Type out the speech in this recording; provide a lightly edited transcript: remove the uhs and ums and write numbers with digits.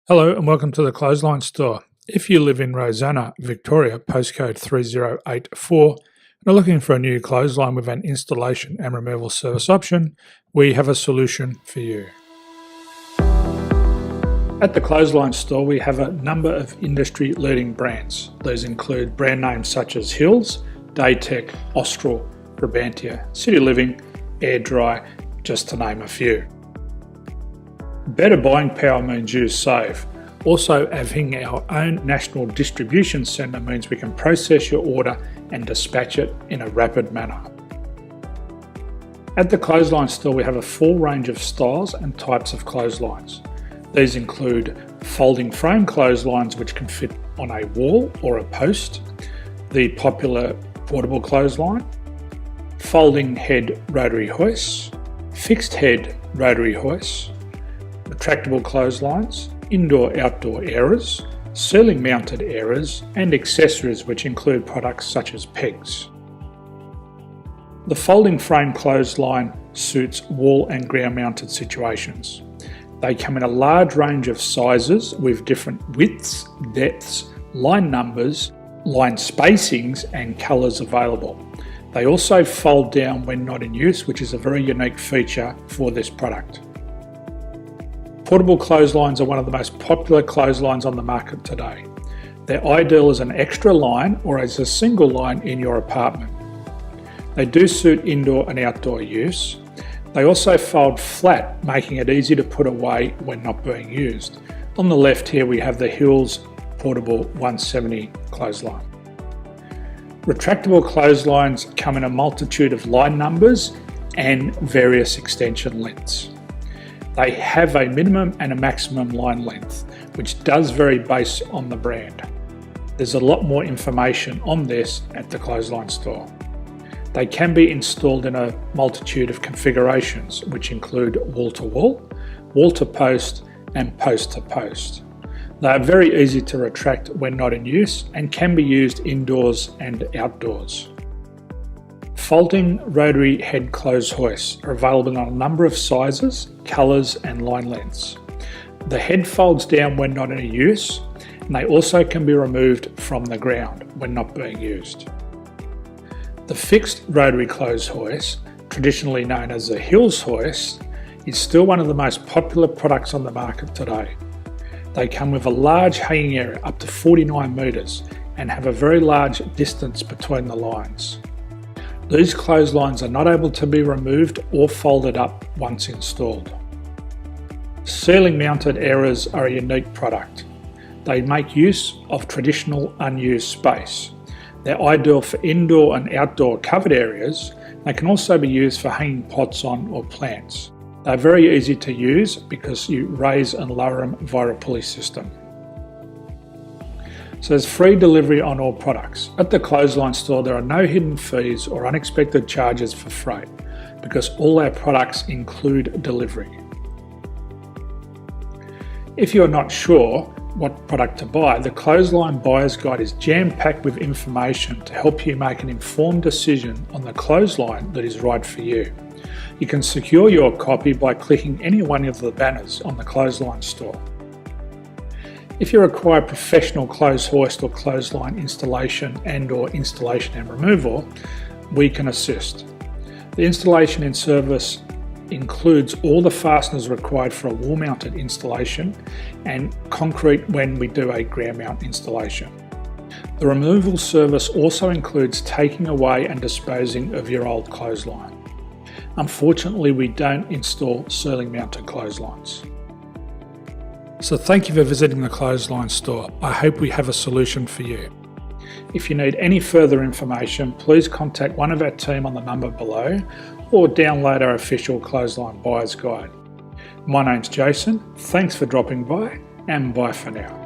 Hello and welcome to the Clothesline Store. If you live in Rosanna, Victoria, postcode 3084, and are looking for a new clothesline with an installation and removal service option, we have a solution for you. At the Clothesline Store, we have a number of industry-leading brands. These include brand names such as Hills, Daytech, Austral, Brabantia, City Living, Air Dry, just to name a few. Better buying power means you save. Also, having our own national distribution centre means we can process your order and dispatch it in a rapid manner. At the Clothesline Store, we have a full range of styles and types of clotheslines. These include folding frame clotheslines which can fit on a wall or a post, the popular portable clothesline, folding head rotary hoists, fixed head rotary hoists, retractable clotheslines, indoor-outdoor airers, ceiling mounted airers, and accessories which include products such as pegs. The folding frame clothesline suits wall and ground mounted situations. They come in a large range of sizes with different widths, depths, line numbers, line spacings and colours available. They also fold down when not in use, which is a very unique feature for this product. Portable clotheslines are one of the most popular clotheslines on the market today. They're ideal as an extra line or as a single line in your apartment. They do suit indoor and outdoor use. They also fold flat, making it easy to put away when not being used. On the left here we have the Hills Portable 170 clothesline. Retractable clotheslines come in a multitude of line numbers and various extension lengths. They have a minimum and a maximum line length, which does vary based on the brand. There's a lot more information on this at the Clothesline Store. They can be installed in a multitude of configurations, which include wall-to-wall, wall-to-post, and post-to-post. They are very easy to retract when not in use and can be used indoors and outdoors. Folding rotary head clothes hoists are available in a number of sizes, colours and line lengths. The head folds down when not in use, and they also can be removed from the ground when not being used. The fixed rotary clothes hoist, traditionally known as the Hills hoist, is still one of the most popular products on the market today. They come with a large hanging area up to 49 metres and have a very large distance between the lines. These clotheslines are not able to be removed or folded up once installed. Ceiling mounted airers are a unique product. They make use of traditional unused space. They're ideal for indoor and outdoor covered areas. They can also be used for hanging pots on or plants. They're very easy to use because you raise and lower them via a pulley system. So there's free delivery on all products. At the Clothesline Store, there are no hidden fees or unexpected charges for freight because all our products include delivery. If you're not sure what product to buy, the Clothesline Buyer's Guide is jam-packed with information to help you make an informed decision on the clothesline that is right for you. You can secure your copy by clicking any one of the banners on the Clothesline Store. If you require professional clothes hoist or clothesline installation and/or installation and removal, we can assist. The installation and service includes all the fasteners required for a wall-mounted installation and concrete when we do a ground mount installation. The removal service also includes taking away and disposing of your old clothesline. Unfortunately, we don't install ceiling mounted clotheslines. So thank you for visiting the Clothesline Store. I hope we have a solution for you. If you need any further information, please contact one of our team on the number below or download our official Clothesline Buyer's Guide. My name's Jason, thanks for dropping by and bye for now.